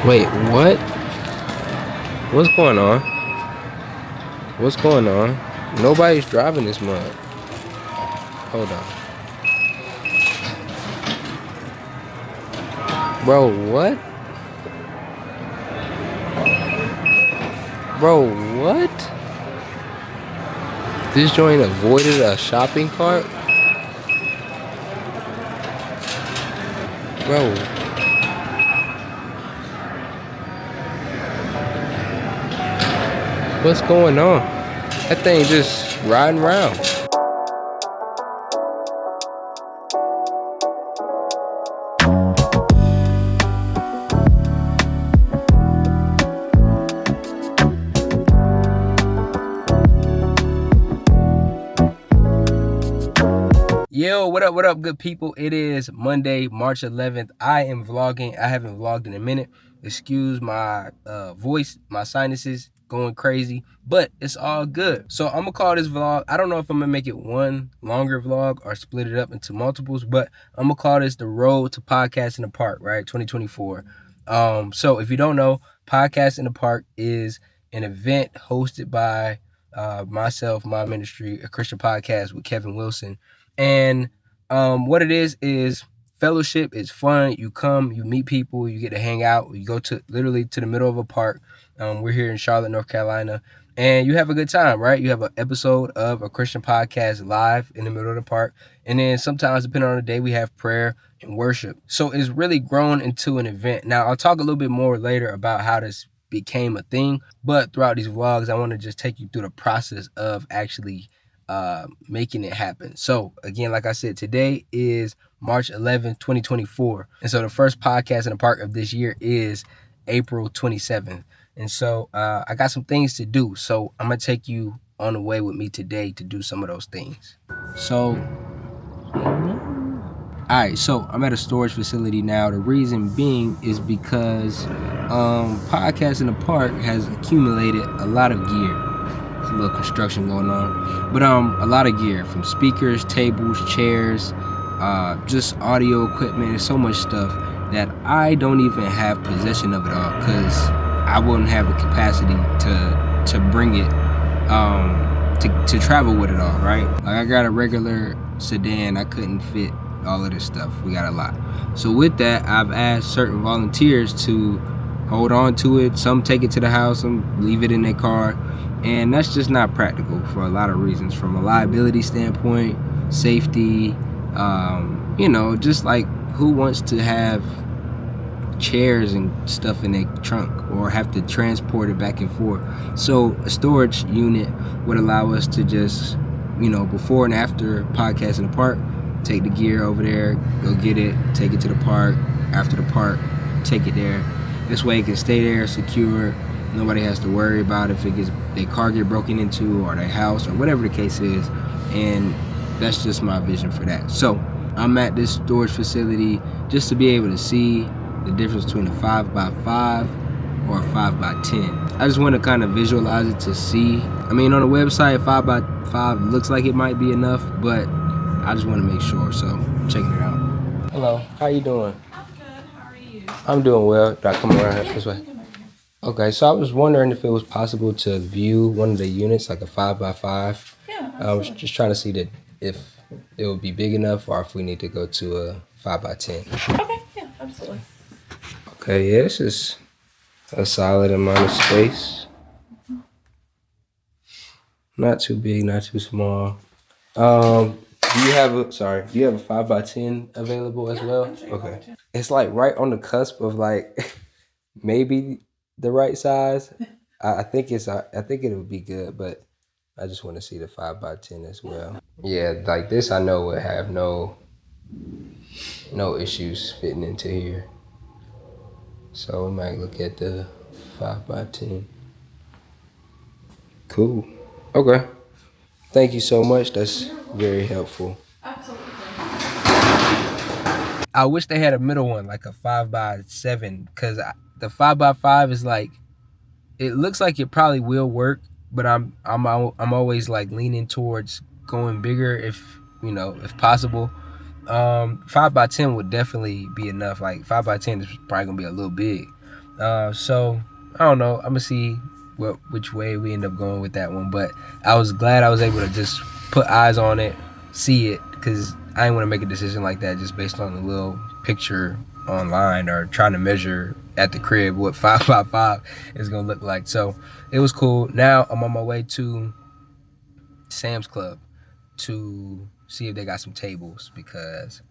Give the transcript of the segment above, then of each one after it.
Wait, what? What's going on? What's going on? Nobody's driving this mug. Hold on. Bro, what? Bro, what? This joint avoided a shopping cart? Bro. What's going on? That thing just riding around. Yo, what up, good people? It is Monday, March 11th. I am vlogging. I haven't vlogged in a minute. Excuse my voice, my sinuses going crazy, but it's all good. So I'm gonna call this vlog, I don't know if I'm gonna make it one longer vlog or split it up into multiples, but I'm gonna call this the Road to Podcast in the Park, right? 2024. So if you don't know, Podcast in the Park is an event hosted by myself, my ministry, a Christian podcast with Kevin Wilson. And what it is fellowship. It's fun. You come, you meet people, you get to hang out. You go to literally to the middle of a park. We're here in Charlotte, North Carolina, and you have a good time, right? You have an episode of a Christian podcast live in the middle of the park. And then sometimes, depending on the day, we have prayer and worship. So it's really grown into an event. Now, I'll talk a little bit more later about how this became a thing, but throughout these vlogs, I want to just take you through the process of actually making it happen. So again, like I said, today is March 11th, 2024. And so the first podcast in the park of this year is April 27th. And so I got some things to do. So I'm going to take you on the way with me today to do some of those things. So, all right, so I'm at a storage facility now. The reason being is because Podcast in the Park has accumulated a lot of gear. There's a little construction going on. But a lot of gear, from speakers, tables, chairs, just audio equipment. There's so much stuff that I don't even have possession of it all, because I wouldn't have the capacity to bring it, to travel with it all, right? Like, I got a regular sedan. I couldn't fit all of this stuff. We got a lot. So with that, I've asked certain volunteers to hold on to it. Some take it to the house, some leave it in their car. And that's just not practical for a lot of reasons, from a liability standpoint, safety, just like, who wants to have chairs and stuff in their trunk or have to transport it back and forth? So a storage unit would allow us to just, before and after Podcast in the Park, take the gear over there, go get it, take it to the park. After the park, take it there. This way it can stay there secure. Nobody has to worry about if their car get broken into, or their house, or whatever the case is. And that's just my vision for that. So I'm at this storage facility just to be able to see the difference between a 5x5 or a 5x10. I just want to kind of visualize it to see. I mean, on the website, 5x5 looks like it might be enough, but I just want to make sure. So I'm checking it out. Hello, how you doing? I'm good. How are you? I'm doing well. Do I come around here this way? Okay, so I was wondering if it was possible to view one of the units, like a 5x5. Yeah, I was just trying to see that if it would be big enough, or if we need to go to a 5x10. Okay, yeah, absolutely. Okay, yeah, this is a solid amount of space. Not too big, not too small. Do you have a 5x10 available as well? Okay. It's like right on the cusp of like maybe the right size. I think it would be good, but I just want to see the 5x10 as well. Yeah, like this I know would have no issues fitting into here. So we might look at the 5x10. Cool. Okay. Thank you so much. That's very helpful. Absolutely. I wish they had a middle one, like a 5x7, because the 5x5 is like, it looks like it probably will work, but I'm always like leaning towards going bigger if possible. 5x10 would definitely be enough. Like 5x10 is probably gonna be a little big, So I don't know. I'm gonna see which way we end up going with that one. But I was glad I was able to just put eyes on it, see it, because I didn't want to make a decision like that just based on the little picture online or trying to measure at the crib what 5x5 is gonna look like. So it was cool. Now I'm on my way to Sam's Club to see if they got some tables because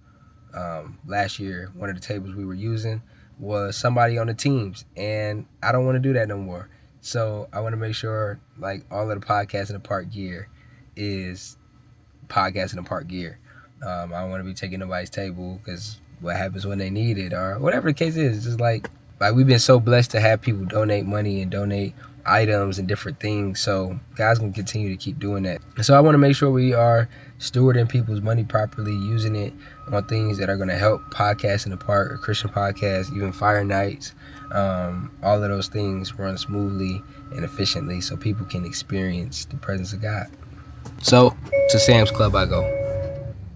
last year one of the tables we were using was somebody on the teams, and I don't want to do that no more. So I want to make sure like all of the podcast in the park gear is podcast in the park gear. I don't want to be taking nobody's table because what happens when they need it or whatever the case is. Just like we've been so blessed to have people donate money and donate items and different things. So God's gonna continue to keep doing that. So I want to make sure we are stewarding people's money properly, using it on things that are gonna help podcasts in the park, or Christian podcasts, even fire nights. All of those things run smoothly and efficiently so people can experience the presence of God. So to Sam's Club I go.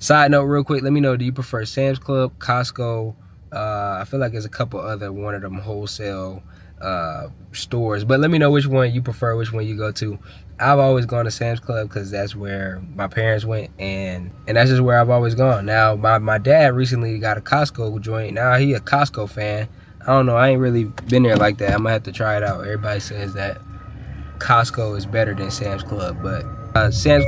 Side note real quick, let me know, do you prefer Sam's Club, Costco? I feel like there's a couple other one of them wholesale stores, but let me know which one you prefer, which one you go to. I've always gone to Sam's Club because that's where my parents went, and that's just where I've always gone. Now my dad recently got a Costco joint. Now he a Costco fan. I don't know, I ain't really been there like that. I'm gonna have to try it out. Everybody says that Costco is better than Sam's Club, but Sam's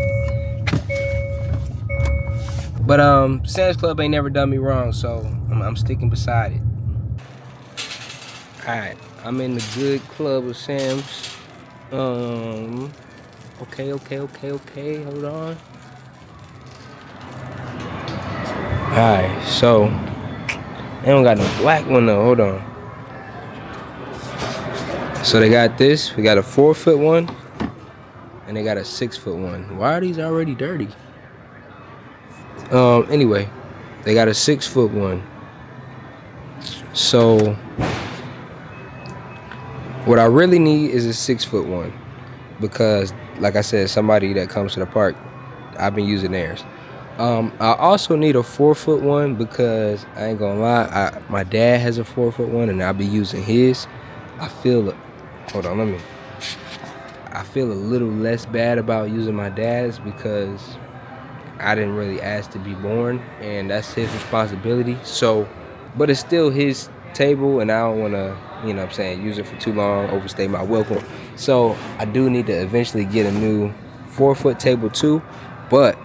Club ain't never done me wrong, so I'm sticking beside it. Alright, I'm in the good club with Sam's. Okay, hold on. Alright, so they don't got no black one though, hold on. So they got this, we got a 4-foot one, and they got a 6-foot one. Why are these already dirty? Anyway, they got a 6-foot one. So what I really need is a 6-foot one because, like I said, somebody that comes to the park, I've been using theirs. I also need a 4-foot one because I ain't gonna lie, my dad has a 4-foot one and I'll be using his. I feel a little less bad about using my dad's because I didn't really ask to be born, and that's his responsibility. So, but it's still his table, and I don't want to, use it for too long, overstay my welcome. So I do need to eventually get a new 4-foot table too, but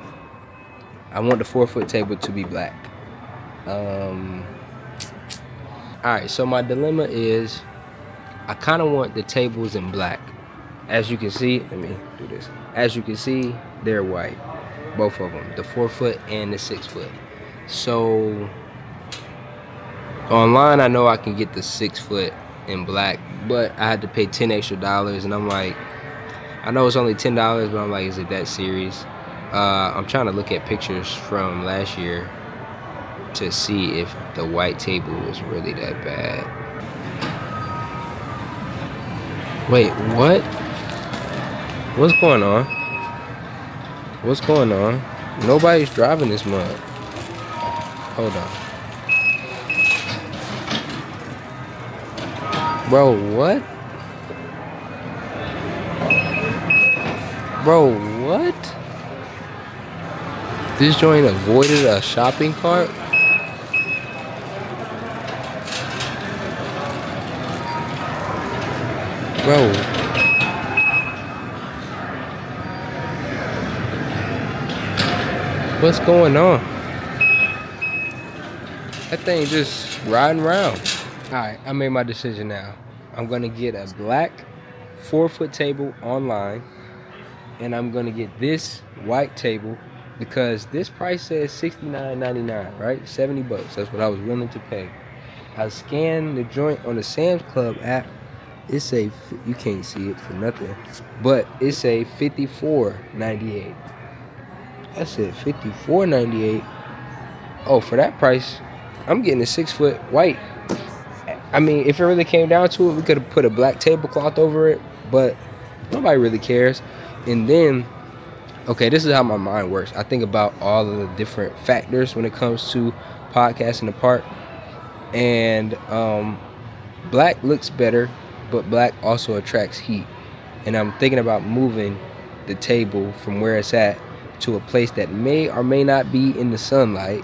I want the 4-foot table to be black. Alright, so my dilemma is I kind of want the tables in black. As you can see, let me do this. As you can see, they're white. Both of them, the 4-foot and the 6-foot. So online I know I can get the 6-foot in black, but I had to pay $10 extra, and I'm like, I know it's only $10, but I'm like, is it that serious? I'm trying to look at pictures from last year to see if the white table was really that bad. Wait, what? What's going on? What's going on? Nobody's driving this mug. Hold on. Bro, what? Bro, what? This joint avoided a shopping cart? Bro. What's going on? That thing just riding around. Alright, I made my decision now. I'm gonna get a black 4-foot table online, and I'm gonna get this white table because this price says $69.99, right? $70. That's what I was willing to pay. I scanned the joint on the Sam's Club app. It's a, you can't see it for nothing, but it's a $54.98. I said $54.98. Oh, for that price, I'm getting a 6-foot white. I mean, if it really came down to it, we could have put a black tablecloth over it, but nobody really cares. And then, okay, this is how my mind works. I think about all of the different factors when it comes to podcasts in the park. And Black looks better, but black also attracts heat. And I'm thinking about moving the table from where it's at to a place that may or may not be in the sunlight.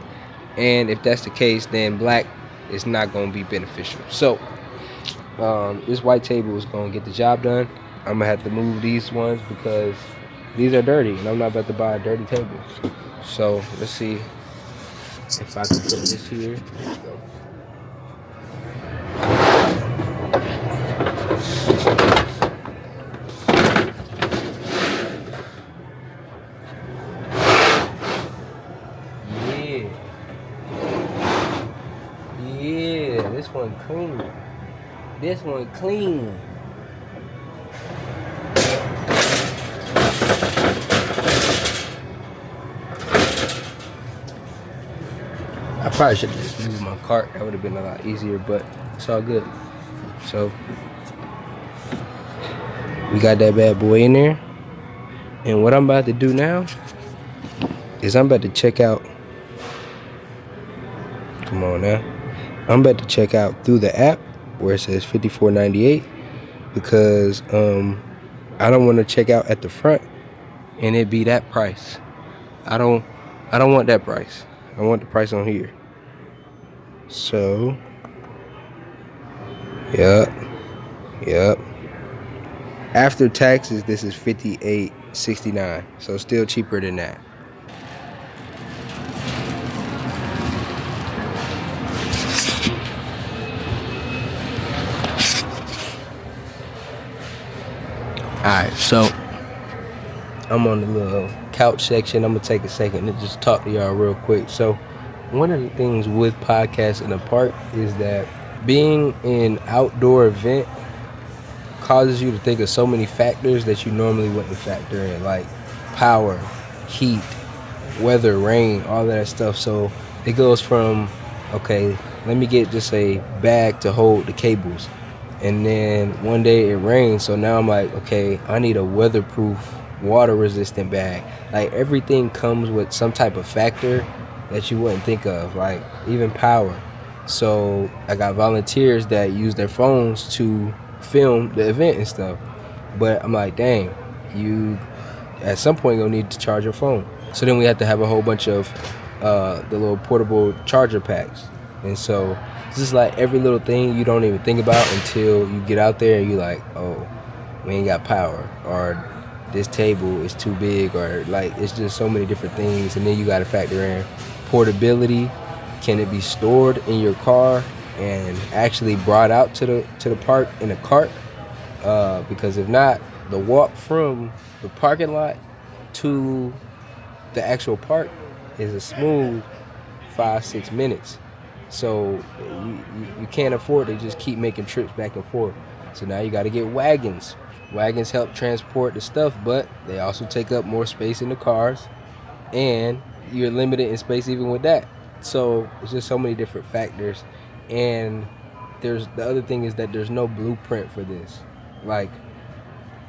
And if that's the case, then black is not going to be beneficial. So this white table is going to get the job done. I'm going to have to move these ones because these are dirty, and I'm not about to buy a dirty table. So let's see if I can put this here. Yeah, this one clean. This one clean. I probably should have just moved my cart. That would have been a lot easier, but it's all good. So we got that bad boy in there. And what I'm about to do now is I'm about to check out. Come on now. I'm about to check out through the app where it says $54.98 because I don't want to check out at the front and it be that price. I don't want that price. I want the price on here. So yep. After taxes, this is $58.69. So still cheaper than that. Alright, so I'm on the little couch section. I'm gonna take a second to just talk to y'all real quick. So one of the things with podcasts in the park is that being an outdoor event causes you to think of so many factors that you normally wouldn't factor in, like power, heat, weather, rain, all that stuff. So it goes from, okay, let me get just a bag to hold the cables. And then one day it rains, so now I'm like, okay, I need a weatherproof, water-resistant bag. Like, everything comes with some type of factor that you wouldn't think of, like even power. So I got volunteers that use their phones to film the event and stuff. But I'm like, dang, you at some point gonna need to charge your phone. So then we have to have a whole bunch of the little portable charger packs. And so it's just like every little thing you don't even think about until you get out there and you're like, oh, we ain't got power, or this table is too big, or like it's just so many different things. And then you got to factor in portability. Can it be stored in your car and actually brought out to the park in a cart? Because if not, the walk from the parking lot to the actual park is a smooth 5-6 minutes. So you can't afford to just keep making trips back and forth. So now you got to get wagons. Wagons help transport the stuff, but they also take up more space in the cars, and you're limited in space even with that. So it's just so many different factors. And the other thing is that there's no blueprint for this. Like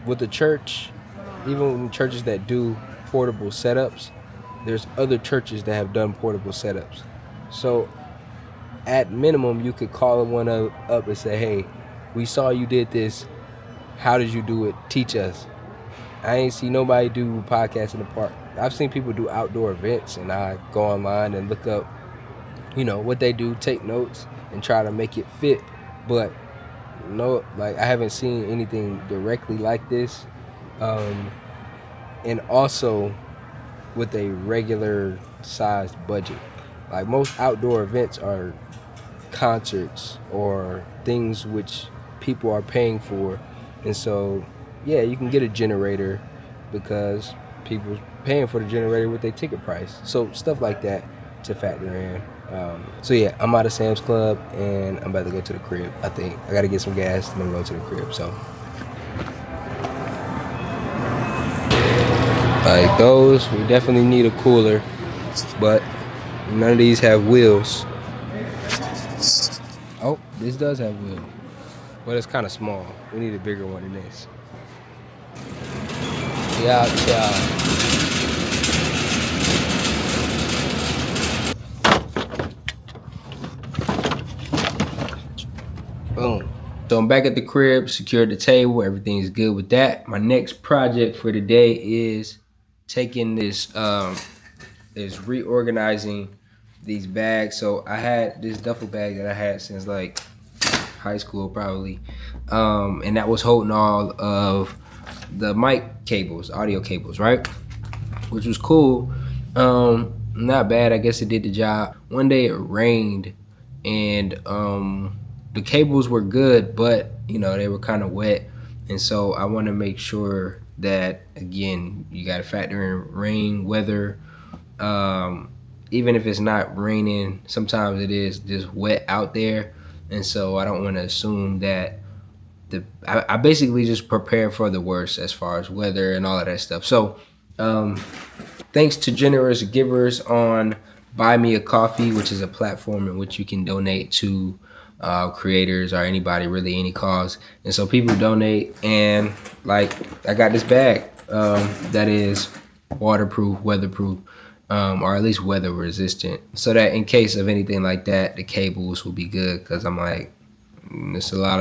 with the church, even with churches that do portable setups, there's other churches that have done portable setups. So at minimum, you could call one up and say, hey, we saw you did this. How did you do it? Teach us. I ain't see nobody do podcasts in the park. I've seen people do outdoor events, and I go online and look up, what they do, take notes, and try to make it fit. But no, like, I haven't seen anything directly like this. And also with a regular sized budget. Like, most outdoor events are concerts or things which people are paying for. And so, yeah, you can get a generator because people's paying for the generator with their ticket price. So stuff like that to factor in. So yeah, I'm out of Sam's Club and I'm about to go to the crib. I think I gotta get some gas and then go to the crib. So like those, we definitely need a cooler, but none of these have wheels. Oh, this does have wheels, but it's kind of small. We need a bigger one than this. Yeah. Boom. So I'm back at the crib, secured the table, everything's good with that. My next project for today is taking this is reorganizing these bags. So I had this duffel bag that I had since like high school probably, and that was holding all of the mic cables, audio cables, right? Which was cool. Not bad. I guess it did the job. One day it rained, and the cables were good, but they were kind of wet, and so I want to make sure that again you got to factor in rain, weather. Even if it's not raining, sometimes it is just wet out there, and so I don't want to assume that I basically just prepare for the worst as far as weather and all of that stuff. So thanks to generous givers on Buy Me a Coffee, which is a platform in which you can donate to creators or anybody, really any cause. And so people donate, and like I got this bag that is waterproof, weatherproof, or at least weather resistant, so that in case of anything like that, the cables will be good. Because I'm like, it's a lot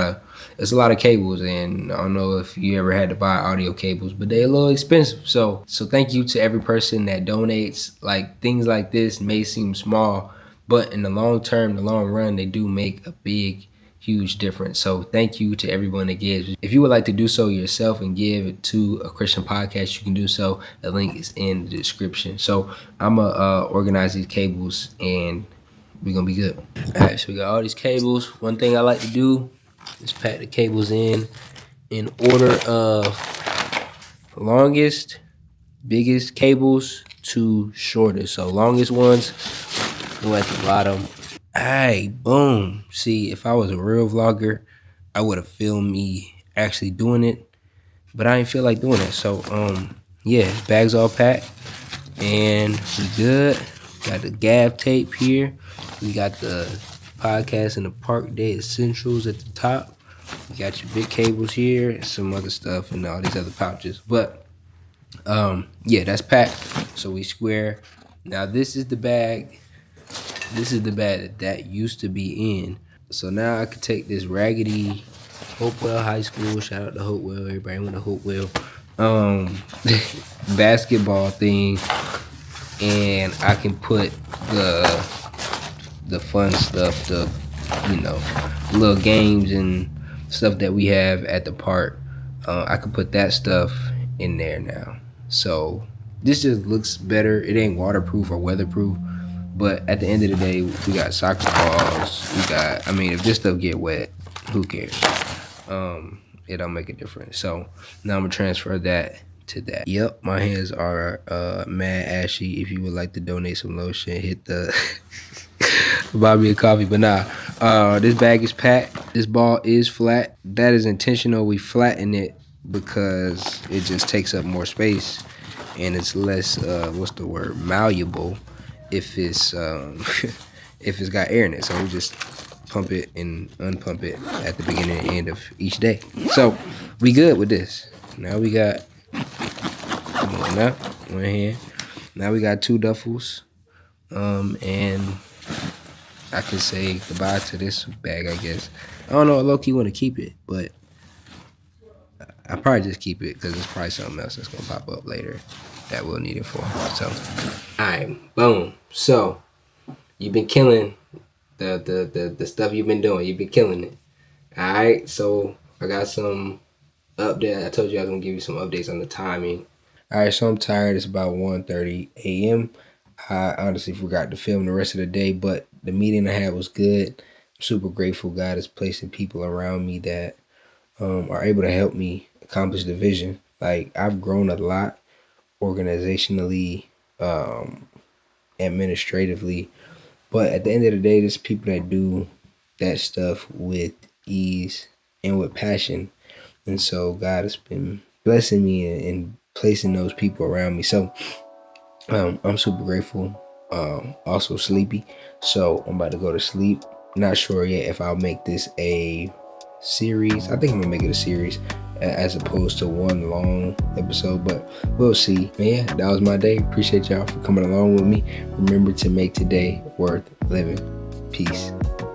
of cables, and I don't know if you ever had to buy audio cables, but they're a little expensive. So thank you to every person that donates. Like, things like this may seem small, but in the long term, the long run, they do make a big, huge difference. So thank you to everyone that gives. If you would like to do so yourself and give to a Christian podcast, you can do so. The link is in the description. So I'm gonna organize these cables, and we're gonna be good. All right, so we got all these cables. One thing I like to do is pack the cables in order of longest, biggest cables to shortest. So longest ones go at the bottom. All right, boom. See, if I was a real vlogger, I would have filmed me actually doing it, but I didn't feel like doing it. So yeah, bags all packed, and we good. Got the gaff tape here. We got the podcast in the Park Day Essentials at the top. You got your big cables here and some other stuff and all these other pouches. But yeah, that's packed. So we square. Now this is the bag. This is the bag that used to be in. So now I could take this raggedy Hopewell High School. Shout out to Hopewell. Everybody went to Hopewell. Basketball thing, and I can put the fun stuff, the little games and stuff that we have at the park. I can put that stuff in there now. So this just looks better. It ain't waterproof or weatherproof, but at the end of the day, we got soccer balls. If this stuff get wet, who cares? It don't make a difference. So now I'm gonna transfer that to that. Yep, my hands are mad ashy. If you would like to donate some lotion, hit the buy me a coffee. But nah, this bag is packed. This ball is flat. That is intentional. We flatten it because it just takes up more space, and it's less malleable if it's if it's got air in it. So we just pump it and unpump it at the beginning and end of each day. So we good with this. Now we got one hand. Now we got two duffels, and I can say goodbye to this bag, I guess. I don't know, I low-key want to keep it, but I probably just keep it because it's probably something else that's gonna pop up later that we'll need it for. So, all right, boom. So you've been killing the stuff you've been doing. You've been killing it. All right, so I got some update. I told you I was gonna give you some updates on the timing. All right, so I'm tired. It's about 1:30 a.m. I honestly forgot to film the rest of the day, but the meeting I had was good. I'm super grateful God is placing people around me that are able to help me accomplish the vision. Like, I've grown a lot organizationally, administratively, but at the end of the day, there's people that do that stuff with ease and with passion. And so God has been blessing me and placing those people around me. So I'm super grateful. Also sleepy, so I'm about to go to sleep. Not sure yet if I'll make this a series. I think I'm gonna make it a series as opposed to one long episode, but we'll see. But yeah, that was my day. Appreciate y'all for coming along with me. Remember to make today worth living. Peace.